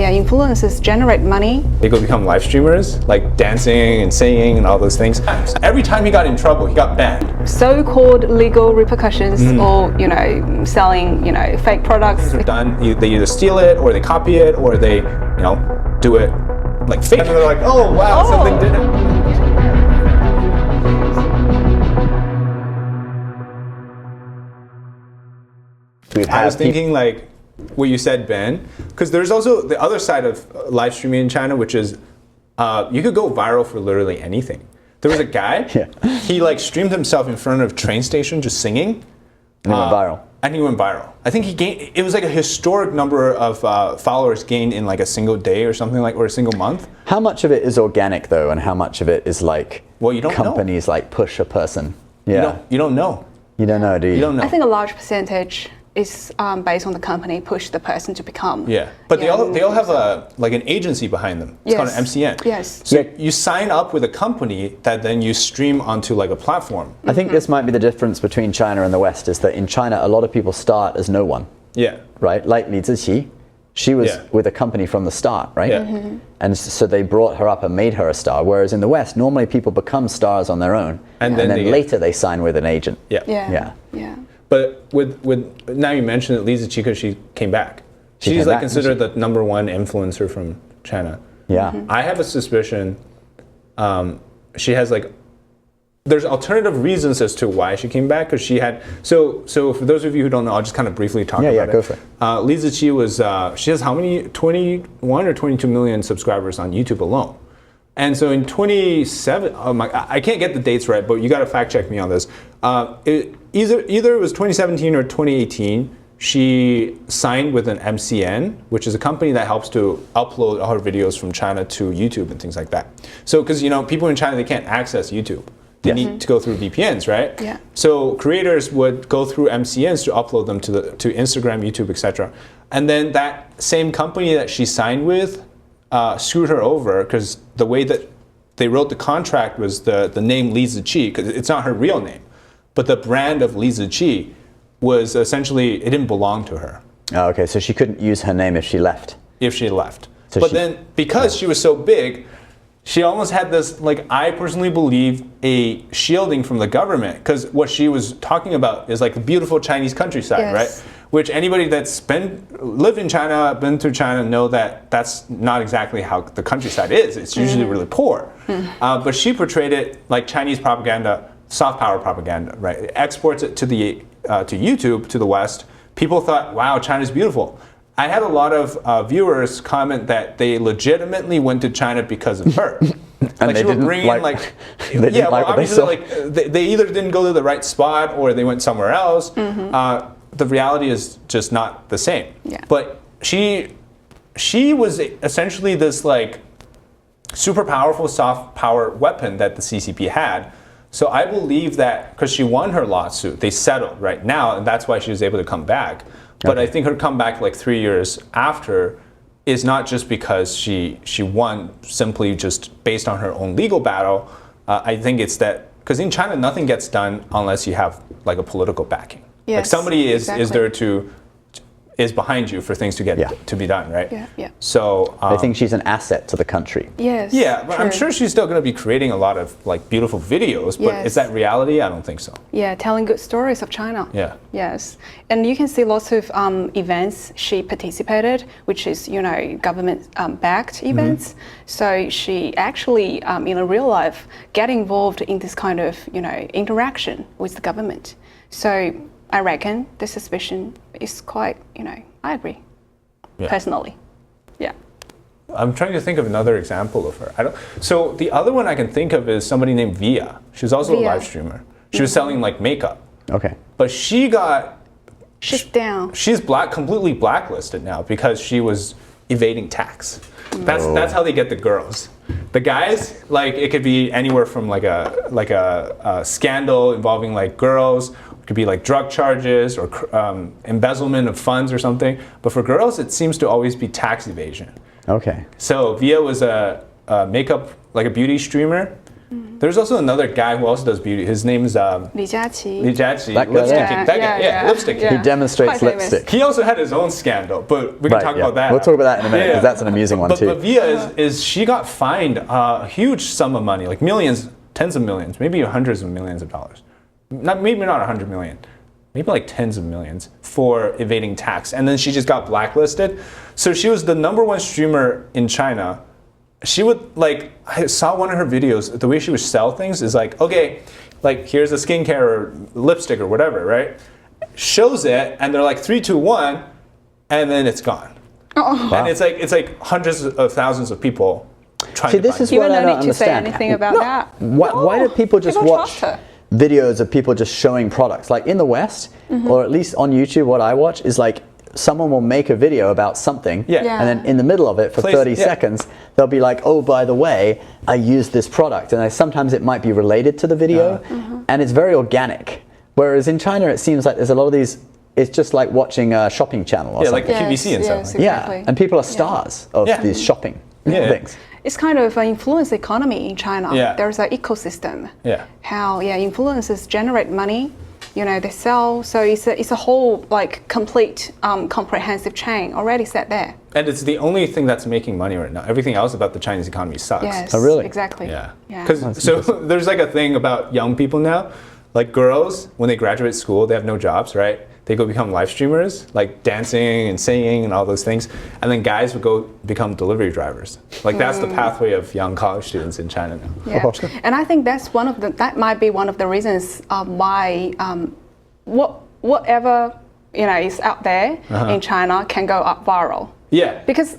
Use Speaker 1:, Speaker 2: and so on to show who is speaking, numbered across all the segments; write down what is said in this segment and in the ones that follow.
Speaker 1: how influencers generate money.
Speaker 2: They go become live streamers, like dancing and singing and all those things. Every time he got in trouble, he got banned.
Speaker 1: So-called legal repercussions, or selling fake products.
Speaker 2: They're done. They either steal it, or they copy it, or they do it like fake. And they're like, oh wow, something did it. I was thinking like what you said, Ben, because there's also the other side of live streaming in China, which is you could go viral for literally anything. There was a guy, he like streamed himself in front of a train station just singing.
Speaker 3: And he went viral.
Speaker 2: And he went viral. I think he gained, it was like a historic number of followers gained in like a single day or something like, or a single month.
Speaker 3: How much of it is organic though, and how much of it is like
Speaker 2: you don't
Speaker 3: companies like push a person? Yeah.
Speaker 2: You don't know.
Speaker 3: You don't know, do you?
Speaker 2: You don't know.
Speaker 1: I think a large percentage is based on the company push the person to become.
Speaker 2: Yeah, but they all have like an agency behind them. It's called an MCN.
Speaker 1: Yes.
Speaker 2: So you sign up with a company that then you stream onto like a platform.
Speaker 3: I think this might be the difference between China and the West, is that in China a lot of people start as no one.
Speaker 2: Yeah.
Speaker 3: Right? Like Liziqi, she was with a company from the start, right?
Speaker 2: Yeah.
Speaker 3: And so they brought her up and made her a star. Whereas in the West, normally people become stars on their own, and then later they sign with an agent.
Speaker 2: Yeah.
Speaker 1: Yeah.
Speaker 2: But with now you mentioned that Liziqi, because she came back. She's like considered the #1 influencer from China.
Speaker 3: Yeah.
Speaker 2: I have a suspicion she has like, there's alternative reasons as to why she came back, because she had, so for those of you who don't know, I'll just kind of briefly talk about it.
Speaker 3: Yeah, go for it.
Speaker 2: Liziqi was, she has how many, 21 or 22 million subscribers on YouTube alone. And so in 27, I can't get the dates right, but you got to fact check me on this. Either it was 2017 or 2018, she signed with an MCN, which is a company that helps to upload all her videos from China to YouTube and things like that. So, because people in China, they can't access YouTube. They need to go through VPNs, right?
Speaker 1: Yeah.
Speaker 2: So creators would go through MCNs to upload them to Instagram, YouTube, etc. And then that same company that she signed with screwed her over, because the way that they wrote the contract was the name Liziqi, because it's not her real name, but the brand of Liziqi was essentially, it didn't belong to her.
Speaker 3: Oh, okay, so she couldn't use her name if she left.
Speaker 2: If she left. So then, because she was so big, she almost had this, like, I personally believe, a shielding from the government, because what she was talking about is like the beautiful Chinese countryside, right? Which anybody that's lived in China, been through China, know that that's not exactly how the countryside is. It's usually really poor. But she portrayed it like Chinese propaganda, soft power propaganda, right? Exports it to YouTube, to the West. People thought, wow, China's beautiful. I had a lot of viewers comment that they legitimately went to China because of her. Like she would bring in like, obviously like they either didn't go to the right spot or they went somewhere else. The reality is just not the same.
Speaker 1: Yeah.
Speaker 2: But she was essentially this like super powerful soft power weapon that the CCP had. So I believe that because she won her lawsuit, they settled right now, and that's why she was able to come back. But I think her comeback like 3 years after is not just because she won simply just based on her own legal battle. I think it's that, because in China nothing gets done unless you have like a political backing.
Speaker 1: Yes,
Speaker 2: like somebody is there is behind you for things to get to be done, right?
Speaker 1: Yeah.
Speaker 2: So
Speaker 3: I think she's an asset to the country.
Speaker 1: Yes.
Speaker 2: Yeah, but I'm sure she's still going to be creating a lot of like beautiful videos. But is that reality? I don't think so.
Speaker 1: Yeah, telling good stories of China.
Speaker 2: Yeah. Yes,
Speaker 1: and you can see lots of events she participated, which is government backed events. So she actually in real life get involved in this kind of interaction with the government. So I reckon the suspicion is quite, I agree, personally. Yeah.
Speaker 2: I'm trying to think of another example of her. So the other one I can think of is somebody named Via. She's also a live streamer. She was selling like makeup.
Speaker 3: Okay.
Speaker 2: But she's
Speaker 1: down.
Speaker 2: She's completely blacklisted now because she was evading tax. That's how they get the girls. The guys, like, it could be anywhere from like a scandal involving like girls. It could be like drug charges or embezzlement of funds or something. But for girls, it seems to always be tax evasion.
Speaker 3: Okay.
Speaker 2: So Via was a makeup, like a beauty streamer. There's also another guy who also does beauty. His name's
Speaker 1: Liziqi.
Speaker 2: Liziqi.
Speaker 3: That guy,
Speaker 2: Lipstick
Speaker 3: yeah.
Speaker 2: King. That guy, yeah, Lipstick King.
Speaker 3: He demonstrates
Speaker 1: Quite famous.
Speaker 3: lipstick.
Speaker 2: He also had his own scandal, but we can talk about that.
Speaker 3: We'll talk about that in a minute, because that's an amusing one too.
Speaker 2: But Via is she got fined a huge sum of money, like millions, tens of millions, maybe hundreds of millions of dollars. Maybe not 100 million. Maybe like tens of millions for evading tax. And then she just got blacklisted. So she was the #1 streamer in China. She would I saw one of her videos, the way she would sell things is like, okay, like here's a skincare or lipstick or whatever, right? Shows it and they're like 3, 2, 1, and then it's gone.
Speaker 1: Oh.
Speaker 2: And it's like hundreds of thousands of people trying to
Speaker 3: this
Speaker 2: find
Speaker 3: is
Speaker 2: it.
Speaker 1: You
Speaker 3: what I
Speaker 1: don't
Speaker 3: don't
Speaker 1: need to say
Speaker 3: understand.
Speaker 1: anything about that.
Speaker 3: Why do people just
Speaker 1: People
Speaker 3: watch
Speaker 1: trust her.
Speaker 3: videos of people just showing products? Like in the West, or at least on YouTube, what I watch is like someone will make a video about something,
Speaker 2: Yeah.
Speaker 3: and then in the middle of it for 30 seconds, they'll be like, oh, by the way, I use this product. And sometimes it might be related to the video, and it's very organic. Whereas in China, it seems like there's a lot of these, it's just like watching a shopping channel or
Speaker 2: like
Speaker 3: something.
Speaker 2: the QVC and stuff.
Speaker 1: Yes, exactly.
Speaker 3: Yeah, and people are stars of these shopping things.
Speaker 1: It's kind of an influence economy in China.
Speaker 2: Yeah.
Speaker 1: There's an ecosystem.
Speaker 2: Yeah.
Speaker 1: How influencers generate money, they sell. So it's a whole complete comprehensive chain already set there.
Speaker 2: And it's the only thing that's making money right now. Everything else about the Chinese economy sucks.
Speaker 1: Yes.
Speaker 3: Oh, really?
Speaker 1: Exactly.
Speaker 2: Yeah.
Speaker 1: Yeah.
Speaker 2: Because there's like a thing about young people now, like girls, when they graduate school, they have no jobs, right? They go become live streamers, like dancing and singing and all those things. And then guys would go become delivery drivers. Like that's the pathway of young college students in China now.
Speaker 1: Yeah. And I think that might be one of the reasons why whatever is out there in China can go up viral.
Speaker 2: Yeah.
Speaker 1: Because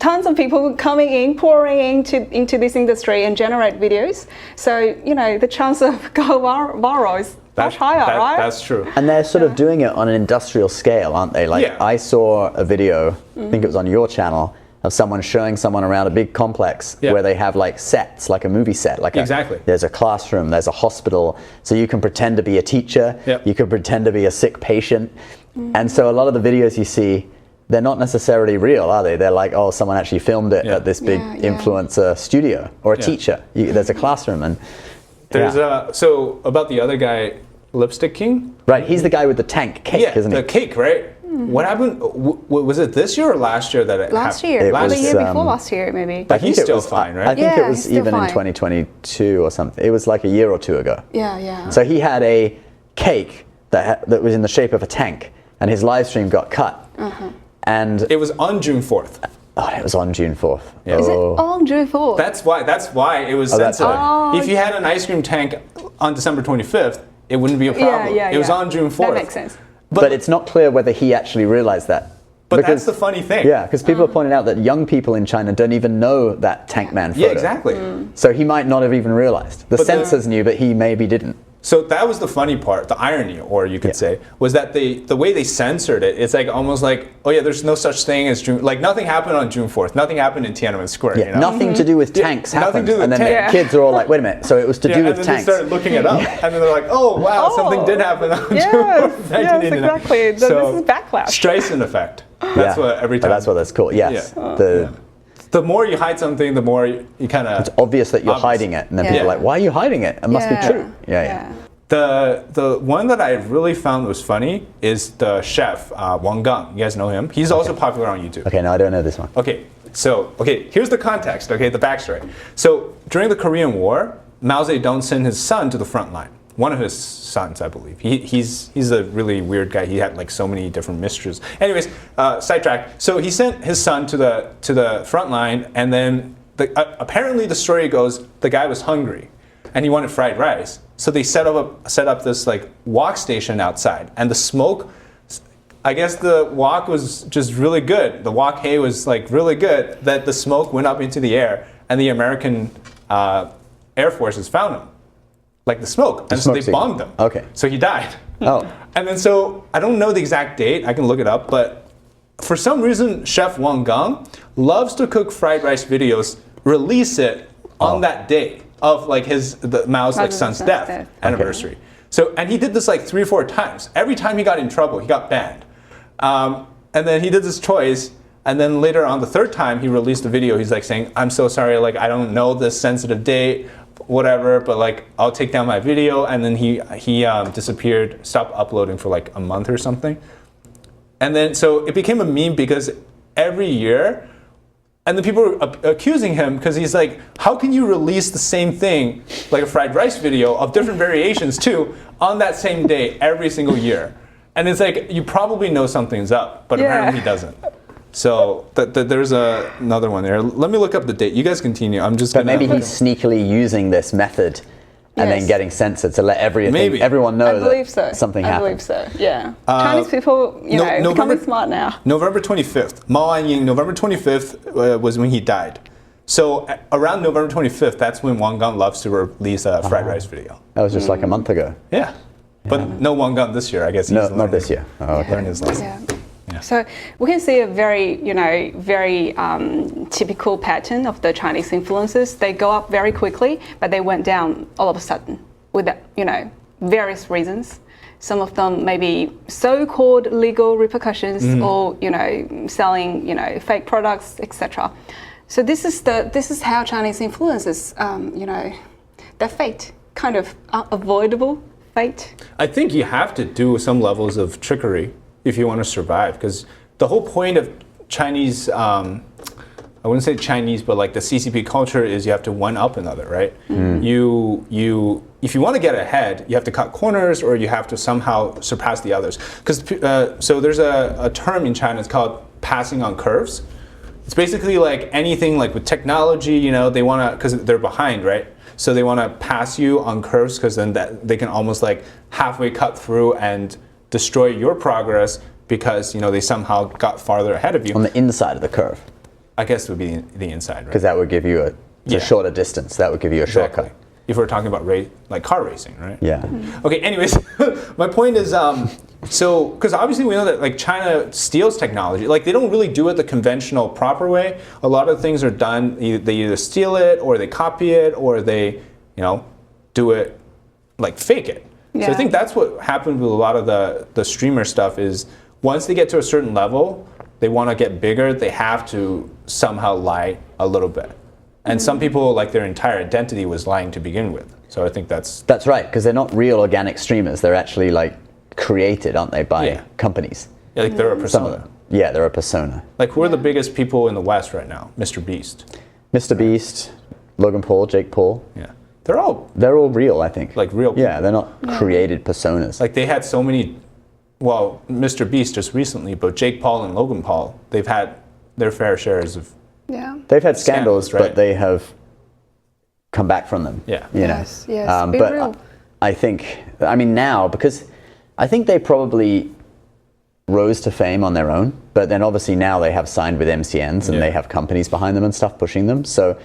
Speaker 1: tons of people coming in, pouring into this industry and generate videos. So the chance of go viral is much higher, right?
Speaker 2: That's true.
Speaker 3: And they're sort of doing it on an industrial scale, aren't they? Like I saw a video, I think it was on your channel, of someone showing someone around a big complex where they have like sets, like a movie set. Like there's a classroom, there's a hospital, so you can pretend to be a teacher, you can pretend to be a sick patient. And so a lot of the videos you see, they're not necessarily real, are they? They're like, oh, someone actually filmed it at this big influencer studio, or a teacher. There's a classroom. And
Speaker 2: there's so about the other guy, Lipstick King?
Speaker 3: Right, he's the guy with the tank cake, isn't he?
Speaker 2: The cake, right? What happened? Was it this year or last year that it
Speaker 1: Last
Speaker 2: happened?
Speaker 1: year,
Speaker 3: It
Speaker 1: the
Speaker 3: was,
Speaker 1: year before last year, maybe.
Speaker 2: But he's still
Speaker 3: was,
Speaker 2: fine, right?
Speaker 3: I think it was
Speaker 1: he's still
Speaker 3: even in
Speaker 1: fine.
Speaker 3: 2022 or something. It was like a year or two ago.
Speaker 1: Yeah.
Speaker 3: So he had a cake that was in the shape of a tank, and his live stream got cut. And
Speaker 2: It was on June 4th.
Speaker 3: oh, it was on June 4th.
Speaker 2: Yeah.
Speaker 1: Is it on June 4th?
Speaker 2: That's why it was
Speaker 3: that's
Speaker 2: censored.
Speaker 1: why.
Speaker 2: If you had an ice cream tank on December 25th, it wouldn't be a problem. It was on June 4th.
Speaker 1: That makes sense.
Speaker 3: But it's not clear whether he actually realized that.
Speaker 2: But that's the funny thing.
Speaker 3: Yeah, because people are pointing out that young people in China don't even know that Tank Man photo.
Speaker 2: Yeah, exactly.
Speaker 3: So he might not have even realized. The
Speaker 2: But
Speaker 3: censors knew, but he maybe didn't.
Speaker 2: So that was the funny part, the irony, or you could say, was that the way they censored it, it's like almost like, oh yeah, there's no such thing as June, like nothing happened on June 4th, nothing happened in Tiananmen Square.
Speaker 3: Yeah, nothing to do with tanks
Speaker 2: nothing
Speaker 3: happened.
Speaker 2: to do with
Speaker 3: And then
Speaker 2: tanks.
Speaker 3: the kids are all like, wait a minute, so it was to do with
Speaker 2: and then
Speaker 3: tanks.
Speaker 2: they started looking it up, and then they're like, oh wow, something did happen on June 4th, 1989.
Speaker 1: Yes, exactly. This is backlash.
Speaker 2: Streisand effect. That's what every time.
Speaker 3: That's what that's called. Yes.
Speaker 2: Yeah. The more you hide something, the more you kind of.
Speaker 3: It's obvious that you're hiding it, and then people are like, why are you hiding it? It must be true. Yeah.
Speaker 2: The one that I really found was funny is the chef, Wang Gang. You guys know him? He's also popular on YouTube.
Speaker 3: Okay, no, I don't know this one.
Speaker 2: Okay, so, here's the context, the backstory. So, during the Korean War, Mao Zedong sent his son to the front line. One of his sons, I believe. He's a really weird guy. He had like so many different mistresses. Anyways, sidetrack. So he sent his son to the front line, and then apparently the story goes the guy was hungry, and he wanted fried rice. So they set up this like wok station outside, and the smoke. I guess the wok was just really good. The wok hay was like really good that the smoke went up into the air, and the American Air Forces found him. Like the smoke, and so they bombed him.
Speaker 3: Okay.
Speaker 2: So he died.
Speaker 3: Oh.
Speaker 2: And then so, I don't know the exact date, I can look it up, but for some reason, Chef Wang Gang loves to cook fried rice videos, release it on that day of like Mao's like son's death anniversary. Okay. So, and he did this like 3 or 4 times. Every time he got in trouble, he got banned. And then he did this choice, and then later on the 3rd time he released a video, he's like saying, I'm so sorry, like I don't know this sensitive date, whatever, but like I'll take down my video, and then he disappeared, stopped uploading for like a month or something. And then so it became a meme because every year, and then people were accusing him because he's like, how can you release the same thing, like a fried rice video of different variations too, on that same day every single year? And it's like, you probably know something's up, but apparently he doesn't. So there's another one there. Let me look up the date. You guys continue. I'm just.
Speaker 3: But maybe he's sneakily using this method, and then getting censored to let everyone know that something happened.
Speaker 1: I believe so. Yeah. Chinese people, becoming smart now.
Speaker 2: November 25th. Mao Anying, November 25th was when he died. So around November 25th, that's when Wang Gang loves to release a fried rice video.
Speaker 3: That was just like a month ago.
Speaker 2: Yeah. But no Wang Gang this year, I guess.
Speaker 3: No, not this year. Oh, okay.
Speaker 2: Learned his lesson.
Speaker 1: Yeah. Yeah. So we can see a very, very typical pattern of the Chinese influences. They go up very quickly, but they went down all of a sudden with, various reasons. Some of them maybe so-called legal repercussions, or selling, fake products, etc. So this is how Chinese influences, their fate, kind of avoidable fate.
Speaker 2: I think you have to do some levels of trickery if you want to survive, because the whole point of Chinese, I wouldn't say Chinese, but like the CCP culture is you have to one up another, right? If you want to get ahead, you have to cut corners, or you have to somehow surpass the others. Because so there's a term in China, it's called passing on curves. It's basically like anything like with technology, they want to, because they're behind, right? So they want to pass you on curves, because then they can almost like halfway cut through and destroy your progress, because they somehow got farther ahead of you.
Speaker 3: On the inside of the curve.
Speaker 2: I guess it would be the inside, right?
Speaker 3: Because that would give you a shorter distance. That would give you a shortcut.
Speaker 2: If we're talking about like car racing, right?
Speaker 3: Yeah.
Speaker 2: Okay. Anyways, my point is, so because obviously we know that like China steals technology. Like they don't really do it the conventional proper way. A lot of things are done. They either steal it, or they copy it, or they do it like fake it. Yeah. So I think that's what happened with a lot of the streamer stuff is once they get to a certain level, they want to get bigger, they have to somehow lie a little bit. And some people, like their entire identity was lying to begin with. So I think that's
Speaker 3: right, because they're not real organic streamers. They're actually like created, aren't they, by companies.
Speaker 2: Yeah, like they're a persona.
Speaker 3: Yeah, they're a persona.
Speaker 2: Like who are the biggest people in the West right now? Mr. Beast.
Speaker 3: Mr. Beast, Logan Paul, Jake Paul.
Speaker 2: Yeah. They're all
Speaker 3: real, I think.
Speaker 2: Like real people.
Speaker 3: Yeah, they're not created personas.
Speaker 2: Like they had so many, well, Mr. Beast just recently, but Jake Paul and Logan Paul, they've had their fair shares of
Speaker 3: They've had scandals,
Speaker 2: right?
Speaker 3: But they have come back from them.
Speaker 2: Yeah.
Speaker 1: Yes.
Speaker 3: But
Speaker 1: real.
Speaker 3: I think, now, because I think they probably rose to fame on their own, but then obviously now they have signed with MCNs and they have companies behind them and stuff pushing them. So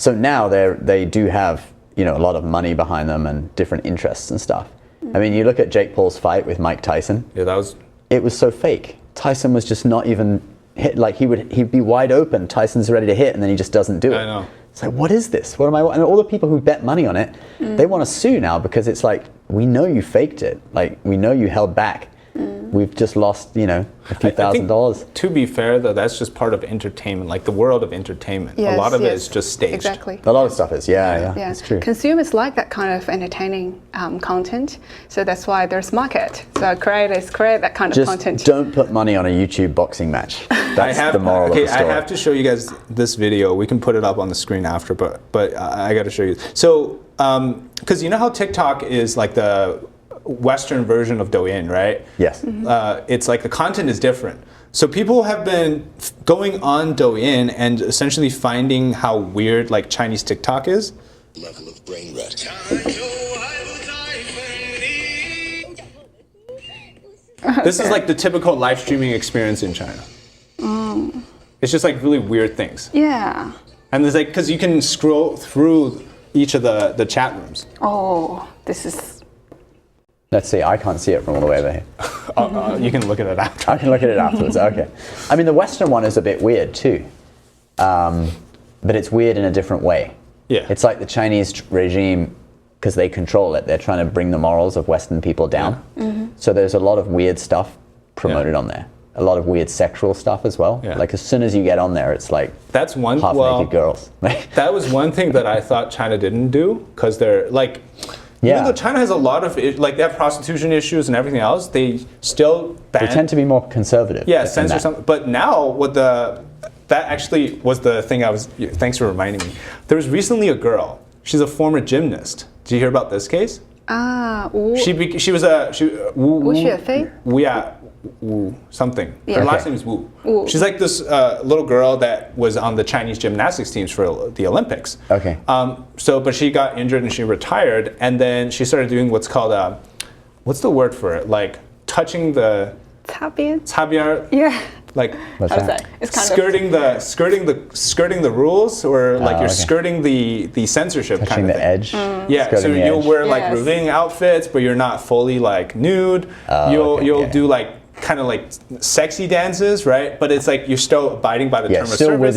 Speaker 3: now they do have a lot of money behind them and different interests and stuff. I mean, you look at Jake Paul's fight with Mike Tyson.
Speaker 2: Yeah,
Speaker 3: it was so fake. Tyson was just not even hit. Like he'd be wide open. Tyson's ready to hit, and then he just doesn't do it.
Speaker 2: I know.
Speaker 3: It's like, what is this? What am I? And all the people who bet money on it, they want to sue now because it's like, we know you faked it. Like we know you held back. We've just lost, a few $1,000.
Speaker 2: To be fair, though, that's just part of entertainment, like the world of entertainment.
Speaker 1: Yes,
Speaker 2: a lot of it is just staged.
Speaker 1: Exactly.
Speaker 3: A lot of stuff is, yeah, it's true.
Speaker 1: Consumers like that kind of entertaining content, so that's why there's market. So creators create that kind of content.
Speaker 3: Just don't put money on a YouTube boxing match. That's the moral of the story.
Speaker 2: I have to show you guys this video. We can put it up on the screen after, but I got to show you. So, because you know how TikTok is like the Western version of Doan, right?
Speaker 3: Yes.
Speaker 2: It's like the content is different. So people have been going on Doan and essentially finding how weird like Chinese TikTok is.
Speaker 4: Level of brain rot.
Speaker 2: This is like the typical live streaming experience in China. It's just like really weird things.
Speaker 1: Yeah.
Speaker 2: And there's like, because you can scroll through each of the chat rooms.
Speaker 1: Oh, this is...
Speaker 3: Let's see, I can't see it from all the way over here.
Speaker 2: You can look at it after.
Speaker 3: I can look at it afterwards, okay. I mean, the Western one is a bit weird too. But it's weird in a different way.
Speaker 2: Yeah.
Speaker 3: It's like the Chinese regime, because they control it, they're trying to bring the morals of Western people down. So there's a lot of weird stuff promoted on there. a lot of weird sexual stuff as well.
Speaker 2: Yeah.
Speaker 3: Like as soon as you get on there, it's like
Speaker 2: that's one
Speaker 3: half naked girls.
Speaker 2: That was one thing that I thought China didn't do, because they're like, even though China has a lot of like, they have prostitution issues and everything else, they still ban.
Speaker 3: They tend to be more conservative.
Speaker 2: Yeah, censor something. But now with that actually was the thing I was. Thanks for reminding me. There was recently a girl. She's a former gymnast. Did you hear about this case? She was
Speaker 1: Was she a thing?
Speaker 2: Wu something.
Speaker 1: Yeah.
Speaker 2: Her last name is Wu. She's like this little girl that was on the Chinese gymnastics teams for the Olympics.
Speaker 3: Okay.
Speaker 2: But she got injured and she retired, and then she started doing what's called what's the word for it? Like touching the. Tabian.
Speaker 1: Yeah.
Speaker 2: Like
Speaker 3: what's that?
Speaker 1: It's kind
Speaker 2: skirting the rules, or like you're skirting the censorship
Speaker 3: touching
Speaker 2: kind of
Speaker 3: the
Speaker 2: thing.
Speaker 3: edge.
Speaker 2: Yeah, so you'll wear like
Speaker 1: Yes.
Speaker 2: revealing outfits, but you're not fully like nude. You'll do like kind of like sexy dances, right? But it's like you're still abiding by the term of
Speaker 3: still
Speaker 2: service.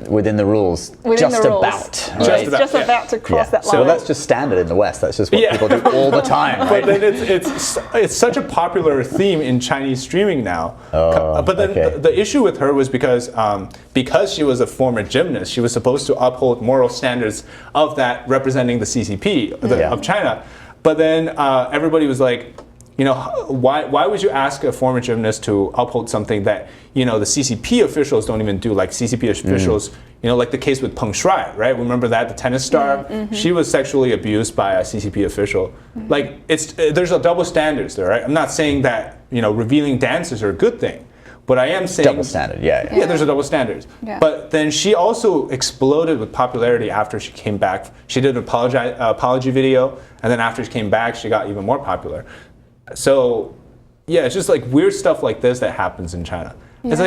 Speaker 3: within the rules.
Speaker 1: Within
Speaker 3: just
Speaker 1: the rules.
Speaker 3: about.
Speaker 1: Yeah,
Speaker 3: Right?
Speaker 1: it's just about to cross that line.
Speaker 3: So that's just standard in the West. That's just what people do all the time. Right?
Speaker 2: But then it's such a popular theme in Chinese streaming now. But then the issue with her was because she was a former gymnast, she was supposed to uphold moral standards of that representing the CCP of China. But then everybody was like, why would you ask a former gymnast to uphold something that, the CCP officials don't even do? Like CCP officials, like the case with Peng Shuai, right? Remember that, the tennis star? Mm-hmm. She was sexually abused by a CCP official. Mm-hmm. Like, there's a double standards there, right? I'm not saying that, revealing dances are a good thing. But I am saying
Speaker 3: double standard, yeah,
Speaker 2: there's a double standard. Yeah. But then she also exploded with popularity after she came back. She did an apology video, and then after she came back, she got even more popular. So, it's just like weird stuff like this that happens in China. Yes. It's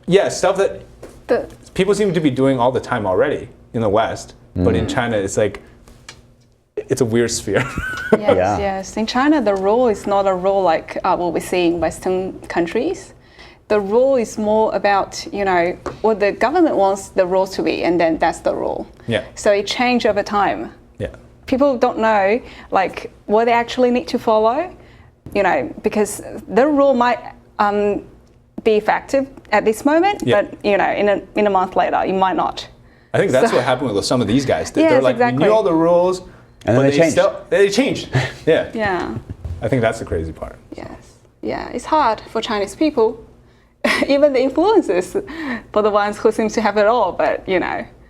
Speaker 2: like, stuff that people seem to be doing all the time already in the West, but in China, it's like, it's a weird sphere.
Speaker 1: Yes. In China, the rule is not a rule like what we see in Western countries. The rule is more about, what the government wants the rules to be, and then that's the rule.
Speaker 2: Yeah.
Speaker 1: So it changes over time.
Speaker 2: Yeah.
Speaker 1: People don't know, like, what they actually need to follow, because the rule might be effective at this moment, but, in a month later, it might not.
Speaker 2: I think that's what happened with some of these guys. They're like, we knew all the rules,
Speaker 3: and then
Speaker 2: they changed. Yeah.
Speaker 1: Yeah.
Speaker 2: I think that's the crazy part.
Speaker 1: Yes. Yeah, it's hard for Chinese people, even the influencers, for the ones who seem to have it all, but,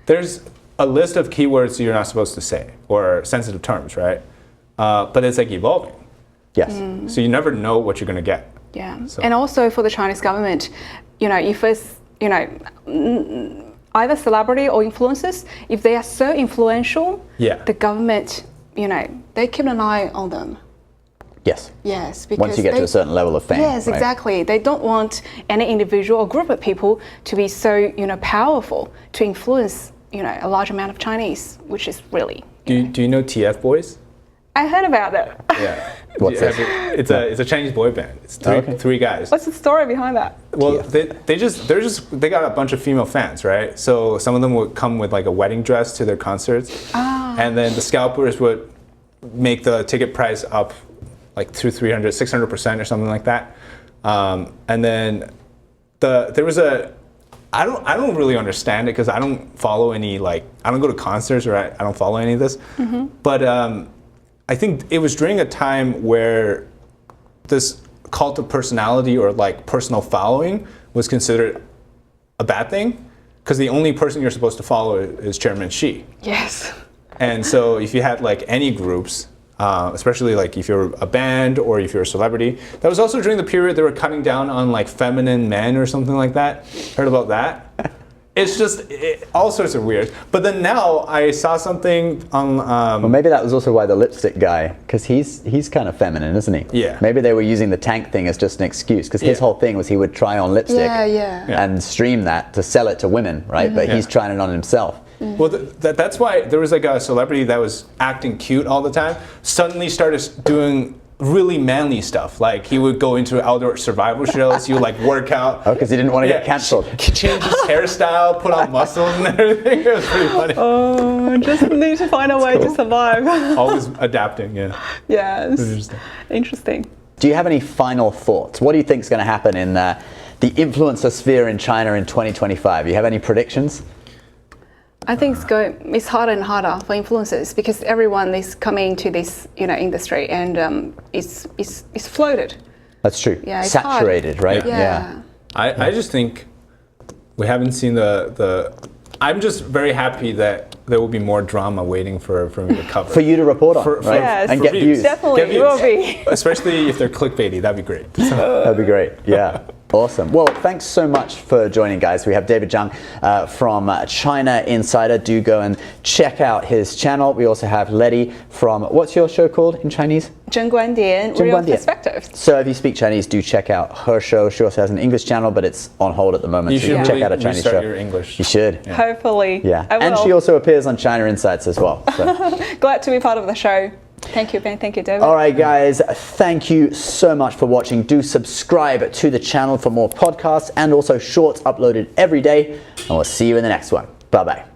Speaker 2: There's a list of keywords you're not supposed to say, or sensitive terms, right? But it's like evolving.
Speaker 3: Yes.
Speaker 2: So you never know what you're going to get.
Speaker 1: Yeah. So. And also for the Chinese government, if it's, either celebrity or influencers, if they are so influential, the government, they keep an eye on them.
Speaker 3: Yes.
Speaker 1: Yes, because
Speaker 3: once you get to a certain level of fame.
Speaker 1: Yes,
Speaker 3: right?
Speaker 1: exactly. They don't want any individual or group of people to be so, powerful to influence, a large amount of Chinese, which is really.
Speaker 2: Do you know TF Boys?
Speaker 1: I heard about it.
Speaker 2: Yeah.
Speaker 3: What's this?
Speaker 2: It's a Chinese boy band. It's three guys.
Speaker 1: What's the story behind that?
Speaker 2: Well, they got a bunch of female fans, right? So some of them would come with like a wedding dress to their concerts, and then the scalpers would make the ticket price up like 600% or something like that. And then there was I don't really understand it because I don't follow any, like, I don't go to concerts, or I don't follow any of this. Mm-hmm. But I think it was during a time where this cult of personality, or like personal following, was considered a bad thing, because the only person you're supposed to follow is Chairman Xi.
Speaker 1: Yes.
Speaker 2: And so if you had like any groups, especially like if you're a band or if you're a celebrity, that was also during the period they were cutting down on like feminine men or something like that. Heard about that? It's just all sorts of weird. But then now I saw something on.
Speaker 3: Well, maybe that was also why the lipstick guy, because he's kind of feminine, isn't he?
Speaker 2: Yeah.
Speaker 3: Maybe they were using the tank thing as just an excuse, because his whole thing was he would try on lipstick and stream that to sell it to women, right? Mm-hmm. But he's trying it on himself.
Speaker 2: Well, that's why there was like a celebrity that was acting cute all the time, suddenly started doing really manly stuff. Like he would go into outdoor survival shows, he would like work out.
Speaker 3: Oh, because he didn't want to get cancelled.
Speaker 2: Change his hairstyle, put on muscles and everything. It was pretty funny.
Speaker 1: Oh, just need to find a way to survive.
Speaker 2: Always adapting,
Speaker 1: Yes.
Speaker 2: Interesting.
Speaker 1: Interesting.
Speaker 3: Do you have any final thoughts? What do you think is going to happen in the influencer sphere in China in 2025? Do you have any predictions?
Speaker 1: I think it's harder and harder for influencers because everyone is coming to this, industry and it's floated.
Speaker 3: That's true.
Speaker 1: Yeah, it's
Speaker 3: saturated,
Speaker 1: hard.
Speaker 3: right?
Speaker 1: Yeah.
Speaker 2: I just think we haven't seen the. I'm just very happy that there will be more drama waiting for me to cover.
Speaker 3: For you to report on, right?
Speaker 1: Yes,
Speaker 3: and get views.
Speaker 1: Definitely, will be.
Speaker 2: Especially if they're clickbaity, that'd be great.
Speaker 3: That'd be great. Yeah. Awesome. Well, thanks so much for joining, guys. We have David Zhang from China Insider. Do go and check out his channel. We also have Letty from, what's your show called in Chinese?
Speaker 1: 真观点, Real Perspective.
Speaker 3: So if you speak Chinese, do check out her show. She also has an English channel, but it's on hold at the moment.
Speaker 2: You should really
Speaker 3: check out a Chinese show.
Speaker 2: Your English.
Speaker 3: You should.
Speaker 1: Yeah. Hopefully.
Speaker 3: Yeah.
Speaker 1: I will.
Speaker 3: And she also appears on China Insights as well. So.
Speaker 1: Glad to be part of the show. Thank you, Ben. Thank you, David.
Speaker 3: All right, guys. Thank you so much for watching. Do subscribe to the channel for more podcasts and also shorts uploaded every day. And we'll see you in the next one. Bye-bye.